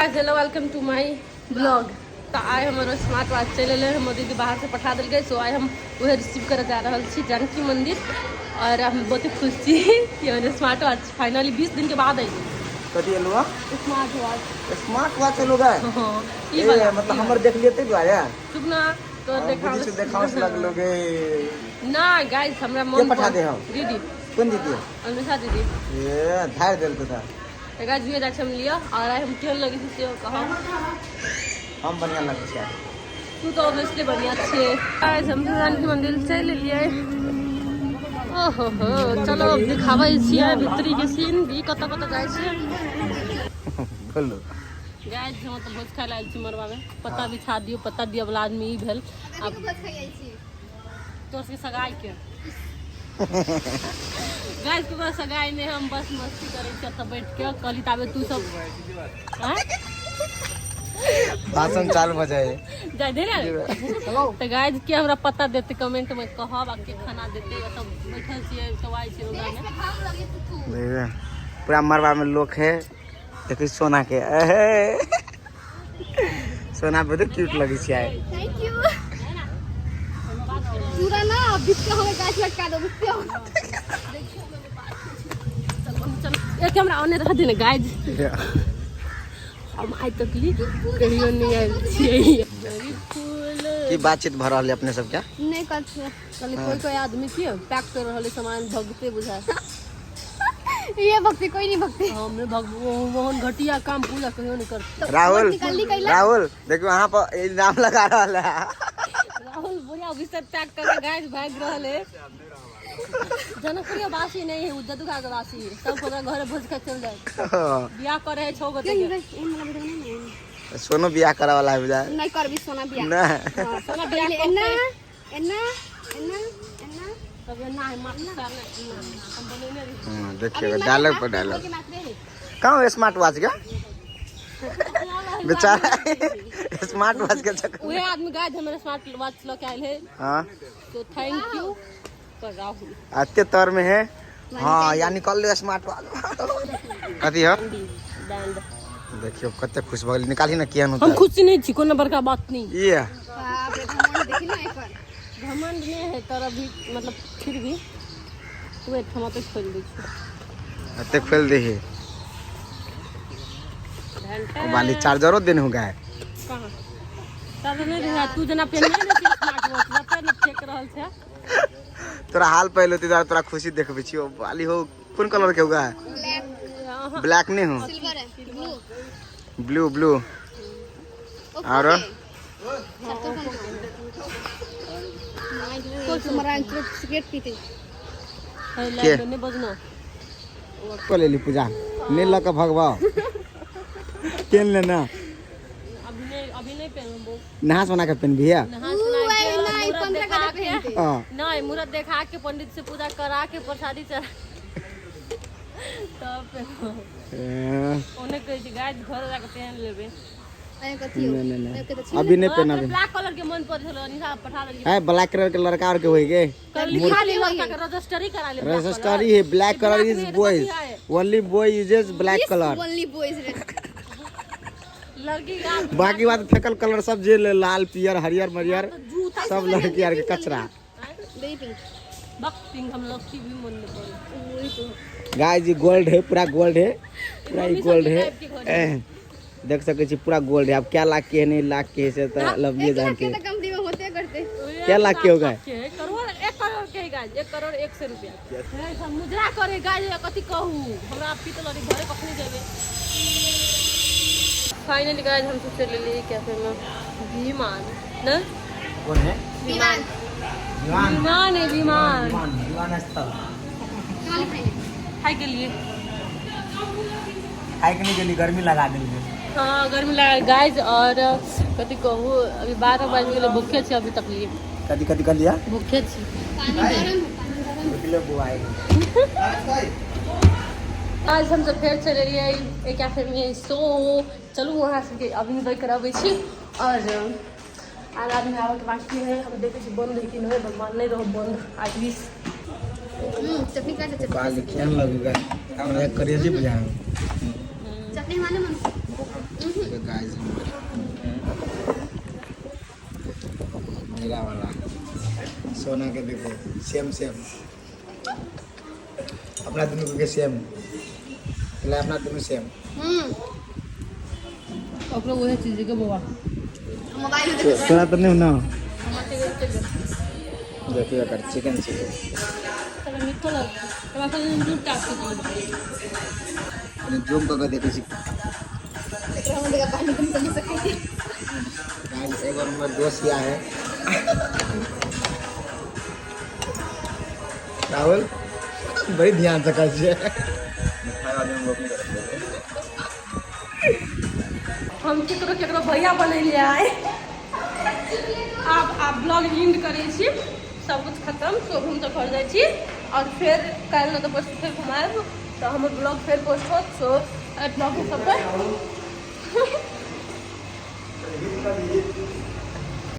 Hello welcome to my blog. तो आए हमारे स्मार्ट वॉच चल हम दीदी बाहर से पठा दिल गए। सो आए हम वह रिसीव कर जा रहा छी जानकी मंदिर और हम बहुत ही खुश छी कि मैंने स्मार्ट वॉच फाइनली 20 दिन के बाद आई। कथी एलुआ स्मार्ट वॉच एलु गए। हां ई वाला मतलब हमर देख लेते द्वारे चुप ना तो देखावस लगलोगे ना गाइस हमरा के मन पठा दे हम दीदी कौन दीदी अनुषा दीदी ये धार देल तो था गाइस ये जाके हम लिया और आए हम केहन लगी से कहा हम बढ़िया लगे छै। तू तो ऑब्वियसली बढ़िया छे। गाइस हम जानकी मंदिर चल लिए। ओहो हो चलो दिखाबै छियै भीतरी के सीन भी कत कत जाय छै। बोलो गाइस हम तो भोज खाय लायल छी मरवा में पता बिछा दियो पता दियो वाला आदमी ई भेल। अब भोज खाय छी तोर से सगाई के गाइस के बस सगाई में हम बस मस्ती करे छी त बैठ के कली ताबे तू सब भाषण चालू हो जाए जाय दे रे। तो गाइस के हमरा पता देते कमेंट में कहब आ के खाना देते सब बैठल छी कवाई छी रोगा में पूरा मरवा में लोग है। देखिए सोना के सोना बहुत क्यूट लगी छै। थैंक यू पूरा ना बिस्के हमें काट लटका दो बिस्के चल एक कैमरा ऑन रख देने गाइस हम आई तक ली कहियो नहीं आइल छियै। की बातचीत भ रहल है अपने सब क्या नहीं कर छे कल कोई आदमी की पैक कर रहल सामान भगते बुझाए ये भक्ति कोई नहीं भक्ति हमने भगवान घटिया काम पूजा कहियो नहीं कर। राहुल देखो वहां पर इल्जाम लगा रहा है। राहुल बुढ़िया बिस्तर पैक करके गाइस भाग रहल है। जनकप्रिय वासी नहीं है उद्दुका के वासी है सब पूरा घर भोज के चल जाए बियाह करे है 6 गते सोनो बियाह करा वाला है बुझा नहीं करबी सोना बियाह ना सोना बियाह एना एना एना एना तब ना है मत हम बनेने रही। देखिए डायलॉग पर डायलॉग कहां स्मार्ट वॉच का बेचारा स्मार्ट वॉच के चक्कर वही आदमी गाइस हमारे स्मार्ट वॉच लेके आइल है। हां तो थैंक यू पर राहुल अत्य तर में है। हां या निकल ले स्मार्ट वॉच कथी है बैंड देखियो कते खुश भगली निकाली ना किया हम खुशी नहीं छी कोनो बड़का बात नहीं ये बाप रे घमंड देखी ना एकर घमंड नहीं है तर अभी मतलब फिर भी वेट हम तो खोल दी अते खोल दे है वाली चार्जरो दिन हो गए कहां चार्जर नहीं रहा तू जना पेन नहीं ना स्मार्ट वॉच ना पेन फेंक रहल छै तोरा हाल पहले तोरा खुशी देखबे छियो वाली हो कौन कलर के होगा ब्लैक नहीं हो सिल्वर है ब्लू ब्लू और कुछ मरा सिगरेट पीते लाइट नहीं बजना को ले ली पूजा ले ल के भगवा केन लेना अभी नहीं पहनबो नहा सोना के पहन भी है नहीं 15 का पहनते नहीं मुहूर्त देखा के पंडित से पूजा करा के प्रसादी चढ़ा तब ओने कह गाइस घर जाके पहन लेबे अभी नहीं पहना ब्लैक कलर के मन पर छलो निशा पठा लेली है ब्लैक कलर के लड़का और के होई गे खाली लड़का के रजिस्ट्री करा ले रजिस्ट्री है black colour is boys only boy uses black colour only boys लड़की बाकी बात फेकल कलर सब जे लाल पियर हरियर मरियर सब लड़की यार के कचरा बेबी पिंक बक पिंक हम लोग की भी मन में पड़े वही तो गाइस ये गोल्ड है पूरा गोल्ड है पूरा ही गोल्ड है देख सके छी पूरा गोल्ड है। अब क्या लाख के है नहीं लाख के से तो लविए जान के कंपनी में होते करते क्या लाख के होगा करोड़ 1 करोड़ के गाइस 1 करोड़ 100 रुपया है सब मुद्रा करे गाइस कथि कहू हमरा पीतल रे घरे कखनी जेबे। फाइनली गाइस हम सब चले लिए कैफे में विमान ना कौन है विमान विमान है विमान विमान स्थल खाई के लिए खाए के नहीं के लिए गर्मी लगा देंगे। हाँ गर्मी लगा गाइस और कथी कहू अभी 12 बजे गेले भूखे छी अभी तक लिए कदी कदी कर लिया भूखे छी निकले बुआई आज हम सब फिर चले लिए एक कैफे में। सो चलू वहाँ से अभी बैठ कर अबै छी और आज आदमी आवे के बाकी है हम देखे छी बंद लेकिन है भगवान नहीं रहो बंद आज 20 चटनी का चटनी काल लिखियन लगेगा हमरा करिए जी बुझा चटनी माने मन गाइस मेरा वाला सोना के देखो सेम सेम अपना दोनों के सेम अपना दोनों सेम ओकरो वही चीज के बाबा मोबाइल में सोना तो नहीं ना हमारे के देखिए कर चिकन चिकन तब मिठो लग तब अपन दूध टाप के जूम करके देखिए एकरा में देखा पानी कम कर सकते हैं गाइस एक और हमारा दोस्त यहाँ है राहुल बड़ी ध्यान से खाइए हम केकरो केकरो भैया बनैले आए आप ब्लॉग एंड करै छी सब कुछ खत्म सो हम तो घर जाइ छी और फिर काल्हि न तो परसों फिर घुमाएब तो हमर ब्लॉग फिर पोस्ट होत सो ब्लॉग सब पर